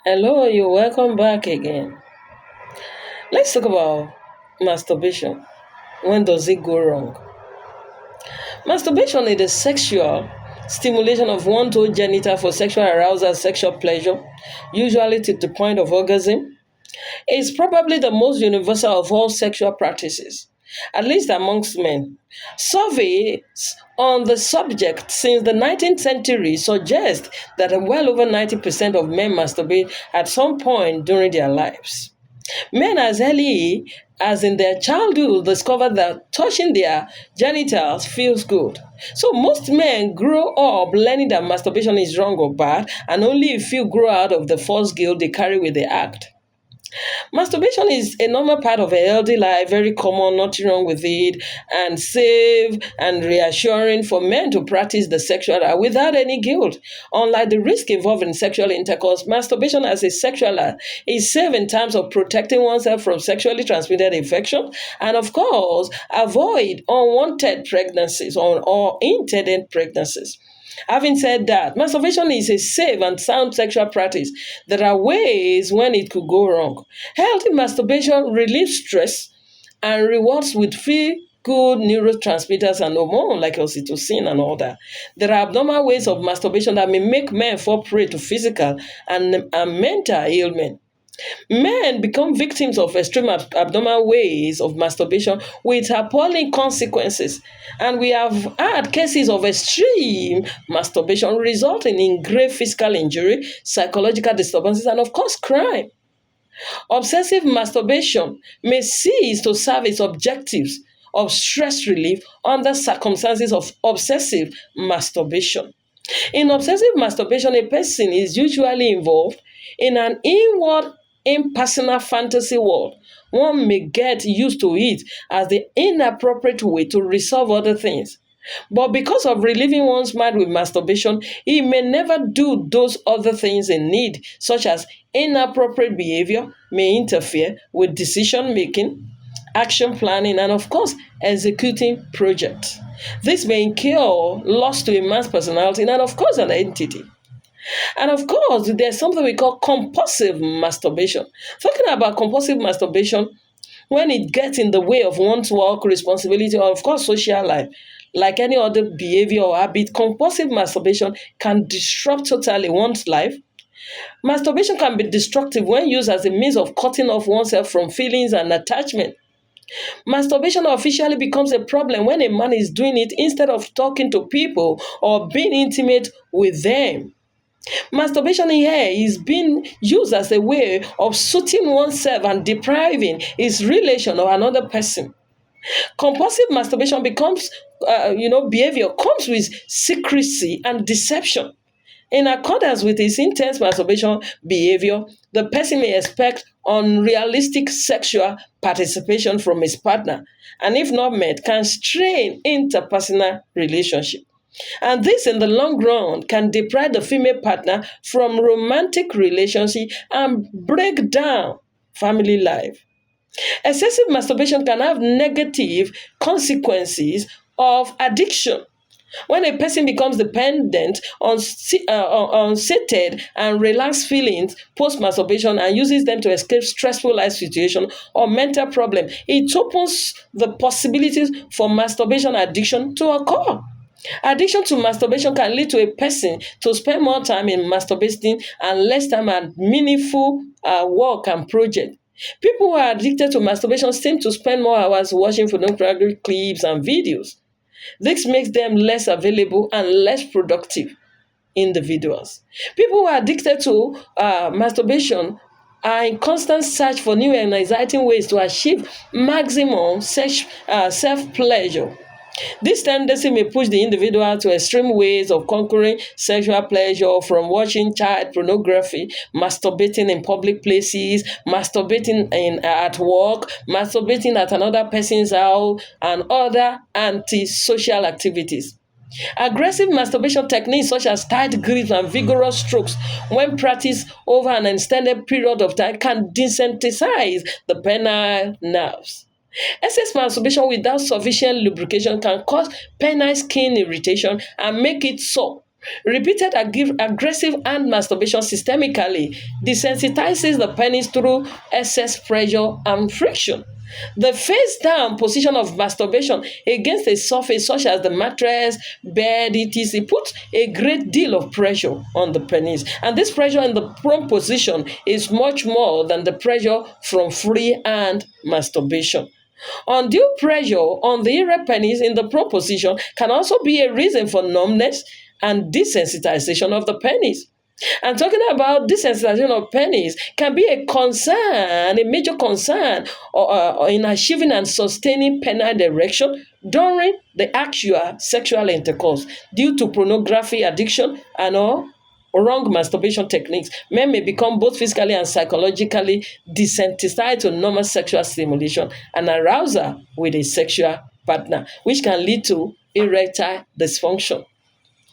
Hello, you're welcome back again. Let's talk about masturbation. When does it go wrong? Masturbation is the sexual stimulation of one's own genital for sexual arousal and sexual pleasure, usually to the point of orgasm. It's probably the most universal of all sexual practices, at least amongst men. Surveys on the subject since the 19th century suggest that well over 90% of men masturbate at some point during their lives. Men as early as in their childhood discover that touching their genitals feels good. So most men grow up learning that masturbation is wrong or bad, and only a few grow out of the false guilt they carry with the act. Masturbation is a normal part of a healthy life, very common, nothing wrong with it, and safe and reassuring for men to practice the sexual act without any guilt. Unlike the risk involved in sexual intercourse, masturbation as a sexual act is safe in terms of protecting oneself from sexually transmitted infection and, of course, avoid unwanted pregnancies or intended pregnancies. Having said that, masturbation is a safe and sound sexual practice. There are ways when it could go wrong. Healthy masturbation relieves stress and rewards with feel good neurotransmitters and hormones like oxytocin and all that. There are abnormal ways of masturbation that may make men fall prey to physical and mental ailment. Men become victims of extreme abnormal ways of masturbation with appalling consequences. And we have had cases of extreme masturbation resulting in grave physical injury, psychological disturbances, and of course, crime. Obsessive masturbation may cease to serve its objectives of stress relief under circumstances of obsessive masturbation. In obsessive masturbation, a person is usually involved in an inward, impersonal fantasy world. One may get used to it as the inappropriate way to resolve other things. But because of relieving one's mind with masturbation, he may never do those other things in need, such as inappropriate behavior may interfere with decision making, action planning, and of course, executing projects. This may incur loss to a man's personality and, of course, an identity. And of course, there's something we call compulsive masturbation. Talking about compulsive masturbation, when it gets in the way of one's work, responsibility, or of course, social life, like any other behavior or habit, compulsive masturbation can disrupt totally one's life. Masturbation can be destructive when used as a means of cutting off oneself from feelings and attachment. Masturbation officially becomes a problem when a man is doing it instead of talking to people or being intimate with them. Masturbation here is being used as a way of soothing oneself and depriving his relation of another person. Compulsive masturbation becomes, behavior comes with secrecy and deception. In accordance with his intense masturbation behavior, the person may expect unrealistic sexual participation from his partner, and if not met, can strain interpersonal relationship. And this, in the long run, can deprive the female partner from romantic relationship and break down family life. Excessive masturbation can have negative consequences of addiction. When a person becomes dependent on sated and relaxed feelings post masturbation and uses them to escape stressful life situation or mental problem, it opens the possibilities for masturbation addiction to occur. Addiction to masturbation can lead to a person to spend more time in masturbating and less time on meaningful work and project. People who are addicted to masturbation seem to spend more hours watching pornographic clips and videos. This makes them less available and less productive individuals. People who are addicted to masturbation are in constant search for new and exciting ways to achieve maximum self pleasure. This tendency may push the individual to extreme ways of conquering sexual pleasure, from watching child pornography, masturbating in public places, masturbating at work, masturbating at another person's house, and other antisocial activities. Aggressive masturbation techniques such as tight grips and vigorous strokes, when practiced over an extended period of time, can desensitize the penile nerves. Excess masturbation without sufficient lubrication can cause penile skin irritation and make it sore, Repeated aggressive hand masturbation systemically desensitizes the penis through excess pressure and friction. The face down position of masturbation against a surface such as the mattress, bed, etc., puts a great deal of pressure on the penis. And this pressure in the prone position is much more than the pressure from free hand masturbation. Undue pressure on the erect penis in the prone position can also be a reason for numbness and desensitization of the penis. And talking about desensitization of penis can be a concern, a major concern in achieving and sustaining penile erection during the actual sexual intercourse due to pornography addiction and or wrong masturbation techniques. Men may become both physically and psychologically desensitized to normal sexual stimulation and arousal with a sexual partner, which can lead to erectile dysfunction.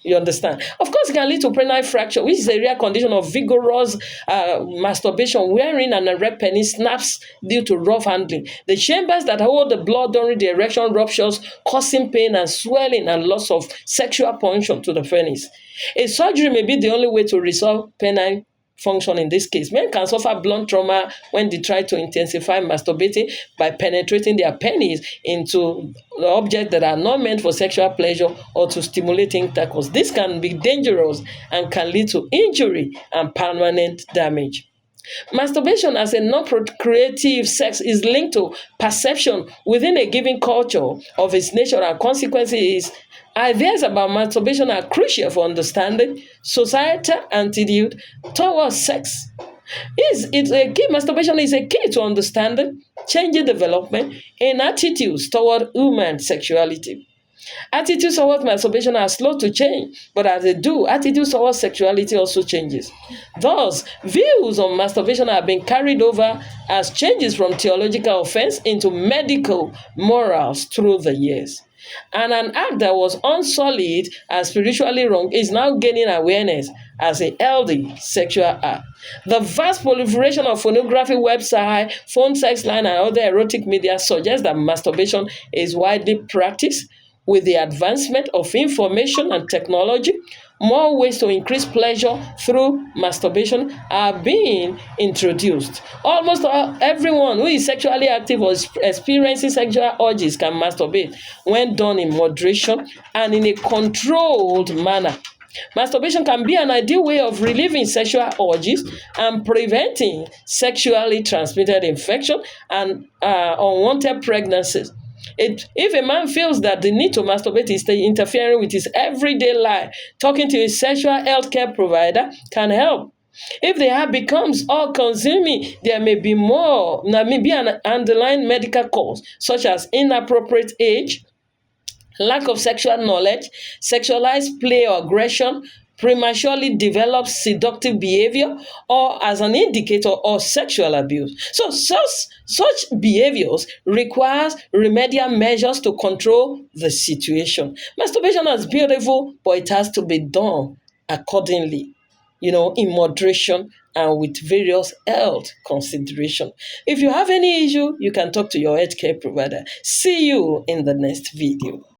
You understand? Of course, it can lead to penile fracture, which is a rare condition of vigorous masturbation wherein an erect penis snaps due to rough handling. The chambers that hold the blood during the erection ruptures, causing pain and swelling and loss of sexual function to the penis. A surgery may be the only way to resolve penile function in this case. Men can suffer blunt trauma when they try to intensify masturbating by penetrating their penis into objects that are not meant for sexual pleasure or to stimulate intercourse. This can be dangerous and can lead to injury and permanent damage. Masturbation as a non-procreative sex is linked to perception within a given culture of its nature and consequences. Ideas about masturbation are crucial for understanding societal attitude towards sex. Masturbation is a key to understanding, changing development in attitudes toward human sexuality. Attitudes towards masturbation are slow to change, but as they do, attitudes towards sexuality also changes. Thus, views on masturbation have been carried over as changes from theological offense into medical morals through the years. And an act that was unsolid and spiritually wrong is now gaining awareness as a healthy sexual act. The vast proliferation of pornography websites, phone sex line, and other erotic media suggests that masturbation is widely practiced. With the advancement of information and technology, more ways to increase pleasure through masturbation are being introduced. Almost everyone who is sexually active or experiencing sexual urges can masturbate when done in moderation and in a controlled manner. Masturbation can be an ideal way of relieving sexual urges and preventing sexually transmitted infection and unwanted pregnancies. If a man feels that the need to masturbate is interfering with his everyday life, talking to a sexual health care provider can help. If the habit becomes all-consuming, there may be an underlying medical cause, such as inappropriate age, lack of sexual knowledge, sexualized play or aggression, prematurely developed seductive behavior, or as an indicator of sexual abuse. So such behaviors requires remedial measures to control the situation. Masturbation is beautiful, but it has to be done accordingly, in moderation and with various health consideration. If you have any issue, you can talk to your healthcare provider. See you in the next video.